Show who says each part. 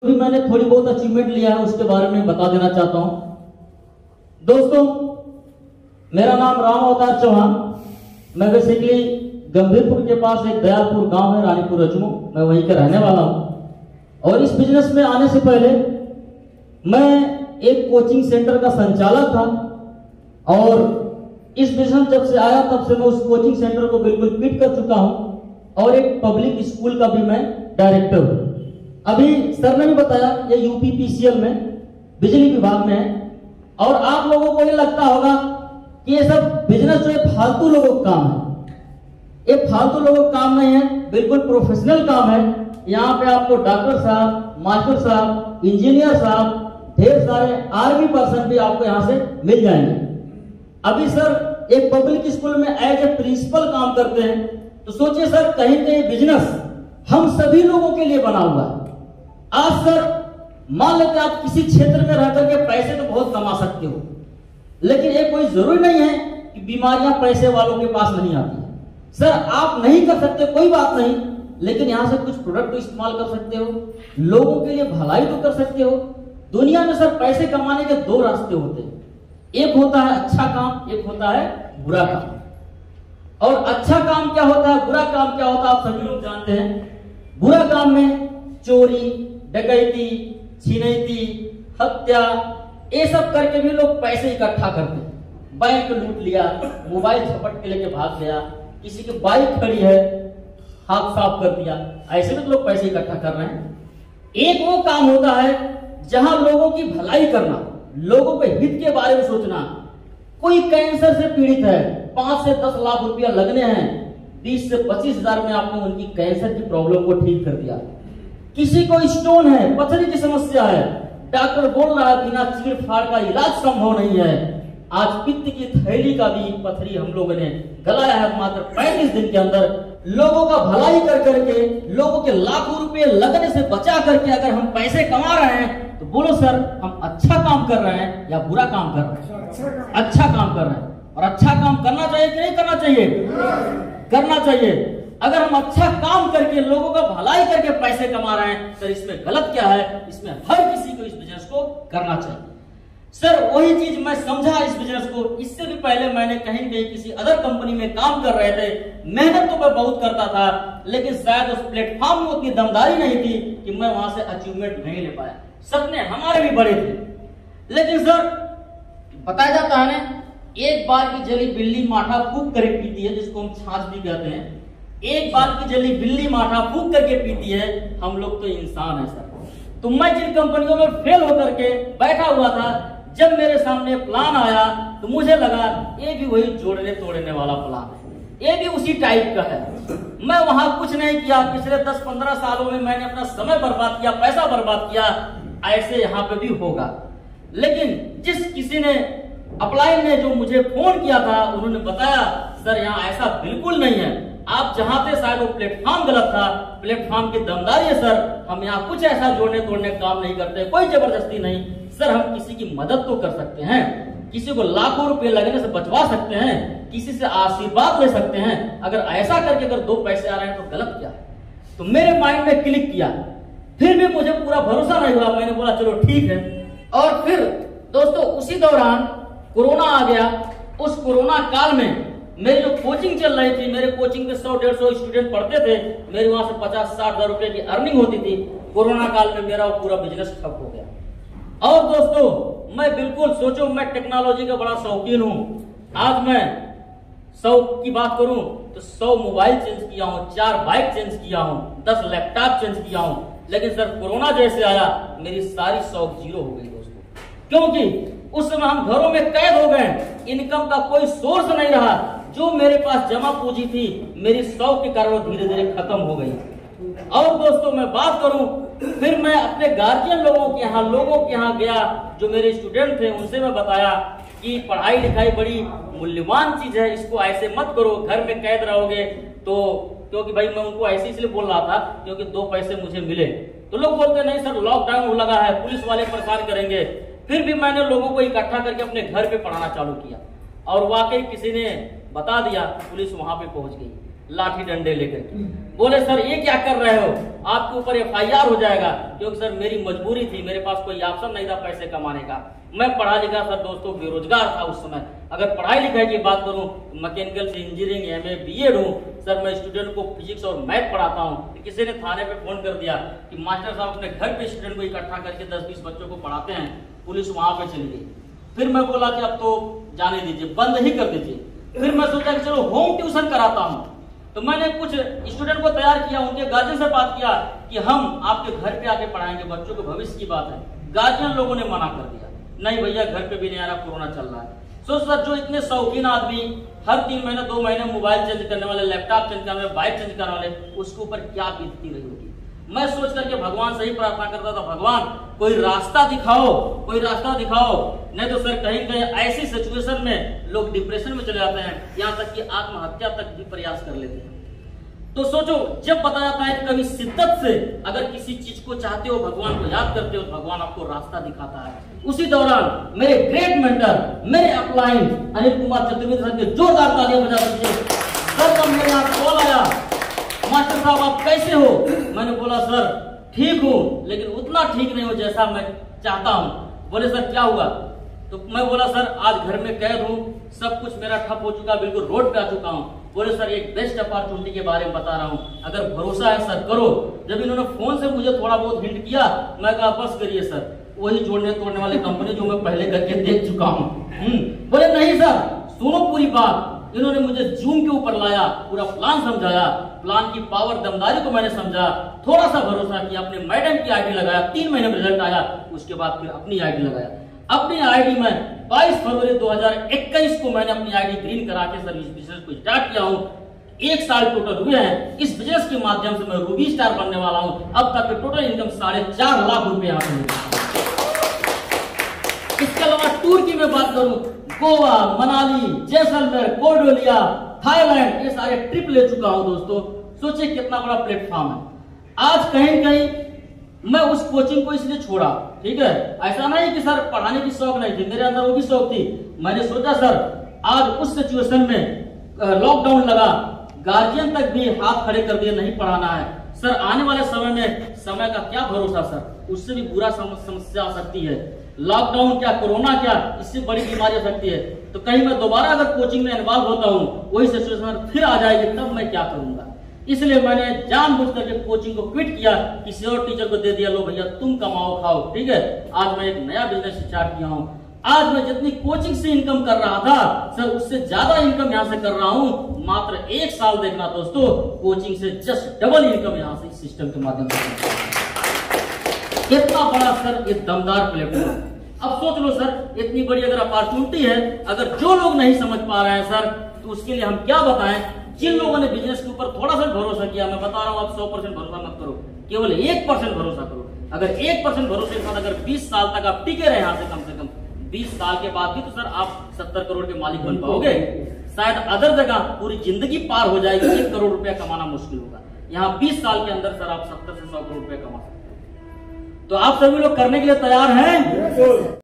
Speaker 1: भी मैंने थोड़ी बहुत अचीवमेंट लिया है उसके बारे में बता देना चाहता हूं। दोस्तों, मेरा नाम राम अवतार चौहान, मैं बेसिकली गंभीरपुर के पास एक दयालपुर गांव है रानीपुर रजमू, मैं वहीं का रहने वाला हूं। और इस बिजनेस में आने से पहले मैं एक कोचिंग सेंटर का संचालक था और इस बिजनेस जब से आया तब से मैं उस कोचिंग सेंटर को बिल्कुल क्विट कर चुका हूं और एक पब्लिक स्कूल का भी मैं डायरेक्टर हूं। अभी सर ने भी बताया ये यूपी पीसीएल में बिजली विभाग में है। और आप लोगों को ये लगता होगा कि ये सब बिजनेस जो है फालतू लोगों का काम है। ये फालतू लोगों का काम नहीं है, बिल्कुल प्रोफेशनल काम है। यहाँ पे आपको डॉक्टर साहब, मास्टर साहब, इंजीनियर साहब, ढेर सारे आर्मी पर्सन भी आपको यहाँ से मिल जाएंगे। अभी सर एक पब्लिक स्कूल में एज ए प्रिंसिपल काम करते हैं, तो सोचिए सर कहीं कहीं बिजनेस हम सभी लोगों के लिए बना हुआ है। आज सर मान लेते आप किसी क्षेत्र में रह करके पैसे तो बहुत कमा सकते हो, लेकिन ये कोई जरूरी नहीं है कि बीमारियां पैसे वालों के पास नहीं आती। सर आप नहीं कर सकते कोई बात नहीं, लेकिन यहां से कुछ प्रोडक्ट तो इस्तेमाल कर सकते हो, लोगों के लिए भलाई तो कर सकते हो। दुनिया में सर पैसे कमाने के दो रास्ते होते हैं, एक होता है अच्छा काम, एक होता है बुरा काम। और अच्छा काम क्या होता है, बुरा काम क्या होता है, आप सभी लोग जानते हैं। बुरा काम में चोरी, डकैती, छिनैती, हत्या, ये सब करके भी लोग पैसे इकट्ठा करते हैं। बैंक लूट लिया, मोबाइल झपट के लेके भाग गया, किसी की बाइक खड़ी है हाथ साफ कर दिया, ऐसे भी तो लोग पैसे इकट्ठा कर रहे हैं। एक वो काम होता है जहां लोगों की भलाई करना, लोगों के हित के बारे में सोचना। कोई कैंसर से पीड़ित है, 5 से 10 लाख रुपया लगने हैं, 20 से 25 हजार में आपने उनकी कैंसर की प्रॉब्लम को ठीक कर दिया। किसी को स्टोन है, पथरी की समस्या है, डॉक्टर बोल रहा है बिना चीड़ फाड़ का इलाज संभव नहीं है। आज पित्त की थैली का भी पथरी हम लोगों ने गलाया है मात्र 35 दिन के अंदर। लोगों का भलाई कर करके, लोगों के लाखों रुपए लगने से बचा करके अगर हम पैसे कमा रहे हैं तो बोलो सर हम अच्छा काम कर रहे हैं या बुरा काम कर रहे हैं? अच्छा काम कर रहे हैं। और अच्छा काम करना चाहिए कि नहीं करना चाहिए? करना चाहिए। अगर हम अच्छा काम करके लोगों का भलाई करके पैसे कमा रहे हैं सर, इसमें गलत क्या है? इसमें हर किसी को इस बिजनेस को करना चाहिए। सर वही चीज मैं समझा इस बिजनेस को। इससे भी पहले मैंने कहीं कहीं किसी अदर कंपनी में काम कर रहे थे, मेहनत तो मैं बहुत करता था, लेकिन शायद उस प्लेटफॉर्म में उतनी दमदारी नहीं थी कि मैं वहां से अचीवमेंट नहीं ले पाया। सपने हमारे भी बड़े थे, लेकिन सर बताया जाता है ना, एक बार की जली बिल्ली माठा फूक कर पीती है, जिसको हम छाछ भी कहते हैं। एक बार की जली बिल्ली माठा फूक करके पीती है। हम लोग तो इंसान है सर। तो मैं जिन कंपनियों में फेल होकर के बैठा हुआ था, जब मेरे सामने प्लान आया तो मुझे लगा ये भी वही जोड़ने तोड़ने वाला प्लान है, ये भी उसी टाइप का है। मैं वहां कुछ नहीं किया। पिछले 10-15 सालों में मैंने अपना समय बर्बाद किया, पैसा बर्बाद किया। ऐसे यहाँ पे भी होगा। लेकिन जिस किसी ने अप्लाई ने जो मुझे फोन किया था, उन्होंने बताया सर यहाँ ऐसा बिल्कुल नहीं है, आप जहां थे शायद वो प्लेटफॉर्म गलत था, प्लेटफॉर्म की दमदारी है सर, हम यहाँ कुछ ऐसा जोड़ने तोड़ने काम नहीं करते, कोई जबरदस्ती नहीं। सर हम किसी की मदद तो कर सकते हैं, किसी को लाखों रुपए लगने से बचवा सकते हैं, किसी से आशीर्वाद ले सकते हैं। अगर ऐसा करके अगर 2 पैसे आ रहे हैं तो गलत क्या है? तो मेरे माइंड में क्लिक किया। फिर भी मुझे पूरा भरोसा नहीं हुआ, मैंने बोला चलो ठीक है। और फिर दोस्तों उसी दौरान कोरोना आ गया। उस कोरोना काल में मेरी जो कोचिंग चल रही थी, मेरे कोचिंग में 100-150 स्टूडेंट पढ़ते थे, मेरी वहां से 50-60 हजार रुपए की अर्निंग होती थी। कोरोना काल में मेरा पूरा बिजनेस ठप हो गया। और दोस्तों मैं बिल्कुल सोचो, मैं टेक्नोलॉजी का बड़ा शौकीन हूं। आज मैं 100 की बात करूं तो 100 मोबाइल चेंज किया हूं, 4 बाइक चेंज किया हूं, 10 लैपटॉप चेंज किया हूं। लेकिन सर कोरोना जैसे आया मेरी सारी शौक जीरो हो गई दोस्तों, क्योंकि उस समय हम घरों में कैद हो गए, इनकम का कोई सोर्स नहीं रहा। जो मेरे पास जमा पूंजी थी मेरी शौक के कारण धीरे धीरे खत्म हो गई। और दोस्तों मैं बात करूं, फिर मैं अपने गार्जियन लोगों के यहाँ गया, जो मेरे स्टूडेंट थे उनसे मैं बताया कि पढ़ाई लिखाई बड़ी मूल्यवान चीज है, इसको ऐसे मत करो, घर में कैद रहोगे तो। क्योंकि भाई मैं उनको ऐसे इसलिए बोल रहा था क्योंकि 2 पैसे मुझे मिले। तो लोग बोलते नहीं सर लॉकडाउन लगा है, पुलिस वाले परेशान करेंगे। फिर भी मैंने लोगों को इकट्ठा करके अपने घर पे पढ़ाना चालू किया, और वाकई किसी ने बता दिया, पुलिस वहां पे पहुंच गई। लाठी डंडे लेकर के। बोले सर ये क्या कर रहे हो, आपके ऊपर FIR हो जाएगा। क्योंकि सर मेरी मजबूरी थी, मेरे पास कोई ऑप्शन नहीं था पैसे कमाने का। मैं पढ़ा लिखा सर दोस्तों बेरोजगार था उस समय। अगर पढ़ाई लिखाई की बात करूं तो मैकेनिकल से इंजीनियरिंग MA BEd हूँ सर। मैं स्टूडेंट को फिजिक्स और मैथ पढ़ाता हूँ। किसी ने थाने पे फोन कर दिया कि मास्टर साहब अपने घर पे स्टूडेंट को इकट्ठा करके 10-20 बच्चों को पढ़ाते हैं। पुलिस वहां पे चली गई। फिर मैं बोला कि अब तो जाने दीजिए, बंद ही कर दीजिए। फिर मैं सोचा कि चलो होम ट्यूशन कराता हूँ। तो मैंने कुछ स्टूडेंट को तैयार किया, उनके गार्जियन से बात किया कि हम आपके घर पे आके पढ़ाएंगे, बच्चों के भविष्य की बात है। गार्जियन लोगों ने मना कर दिया, नहीं भैया घर पे भी नहीं आ रहा, कोरोना चल रहा है। सो सर जो इतने शौकीन आदमी हर 3 महीने 2 महीने मोबाइल चेंज करने वाले, लैपटॉप चेंज करने वाले, बाइक चेंज करने वाले, उसके ऊपर क्या बीतती रही होगी। मैं सोच करके भगवान से ही प्रार्थना करता था, भगवान कोई रास्ता दिखाओ, कोई रास्ता दिखाओ। नहीं तो सर कहीं कहीं ऐसी सिचुएशन में लोग डिप्रेशन में चले जाते हैं, यहाँ तक कि आत्महत्या तक भी प्रयास कर लेते हैं। तो सोचो, जब बताया जाता है कि कभी शिद्दत से अगर किसी चीज को चाहते हो, भगवान को याद करते हो, तो भगवान आपको रास्ता दिखाता है। उसी दौरान मेरे ग्रेट मेंटर, मेरे अपलाइन अनिल कुमार चतुर्वेदी सर के जोरदार तालियां बजा दीजिए। सर जब मेरे यहाँ कॉल आया, मास्टर साहब आप कैसे हो, मैंने बोला सर ठीक हूँ, लेकिन उतना ठीक नहीं हो जैसा मैं चाहता हूँ। बोले सर क्या हुआ, तो मैं बोला सर आज घर में कैद हूँ, सब कुछ मेरा ठप हो चुका, बिल्कुल रोड पे आ चुका हूँ। बोले सर एक बेस्ट अपॉर्चुनिटी के बारे में बता रहा हूँ, अगर भरोसा है सर करो। जब इन्होंने फोन से मुझे थोड़ा बहुत हिंट किया, मैं कहा बस करिए सर, वही जोड़ने तोड़ने वाली कंपनी जो मैं पहले करके देख चुका हूँ। बोले नहीं सर सुनो पूरी बात। इन्होंने मुझे जूम के ऊपर लाया, पूरा प्लान समझाया, प्लान की पावर दमदारी को मैंने समझा, थोड़ा सा भरोसा किया, अपने मैडम की आईडी लगाया, 3 महीने में रिजल्ट आया, उसके बाद फिर अपनी आईडी लगाया। अपनी आईडी में 22 फरवरी 2021 को मैंने अपनी आईडी ग्रीन करा के सर इस बिजनेस को स्टार्ट किया हूँ। 1 साल टोटल हुए हैं। इस बिजनेस के माध्यम से मैं रूबी स्टार बनने वाला हूँ। अब तक की टोटल इनकम 4.5 लाख रुपए यहाँ से। इसके अलावा टूर की मैं बात करूं, गोवा, मनाली, जैसलमेर, कोर्डोलिया, थाईलैंड, ये सारे ट्रिप ले चुका हूं दोस्तों। सोचिए कितना बड़ा प्लेटफॉर्म है। आज कहीं कहीं मैं उस कोचिंग को इसलिए छोड़ा, ठीक है, ऐसा नहीं कि सर पढ़ाने की शौक नहीं थी, मेरे अंदर वो भी शौक थी। मैंने सोचा सर आज उस सिचुएशन में लॉकडाउन लगा, गार्जियन तक भी हाथ खड़े कर दिए, नहीं पढ़ाना है सर, आने वाले समय में समय का क्या भरोसा सर, उससे भी बुरा समस्या आ सकती है। लॉकडाउन क्या, कोरोना क्या, इससे बड़ी बीमारी आ सकती है। तो कहीं मैं दोबारा अगर कोचिंग में इन्वॉल्व होता हूँ, वही सिचुएशन फिर आ जाएगी, तब मैं क्या करूंगा। इसलिए मैंने जानबूझ करके कोचिंग को क्विट किया, किसी और टीचर को दे दिया, लो भैया तुम कमाओ खाओ, ठीक है। आज मैं एक नया बिजनेस स्टार्ट किया हूँ। आज मैं जितनी कोचिंग से इनकम कर रहा था सर, उससे ज्यादा इनकम यहाँ से कर रहा हूँ। मात्र 1 साल देखना दोस्तों, कोचिंग से जस्ट डबल इनकम यहाँ से इस सिस्टम के माध्यम से। कितना बड़ा सर ये दमदार प्लेटफॉर्म। अब सोच लो सर, इतनी बड़ी अगर अपॉर्चुनिटी है, अगर जो लोग नहीं समझ पा रहे हैं सर, तो उसके लिए हम क्या बताएं। जिन लोगों ने बिजनेस के ऊपर थोड़ा सा भरोसा किया, मैं बता रहा हूं आप 100% भरोसा मत करो, केवल 1% भरोसा करो। अगर 1% भरोसे के साथ अगर 20 साल तक आप टिके रहे यहाँ से कम 20 साल के बाद भी तो सर आप 70 करोड़ के मालिक बन पाओगे। शायद अदर जगह पूरी जिंदगी पार हो जाएगी, 1 करोड़ रुपया कमाना मुश्किल होगा। यहाँ 20 साल के अंदर सर आप 70 से 100 करोड़ रुपया कमा सकते हैं। तो आप सभी लोग करने के लिए तैयार हैं?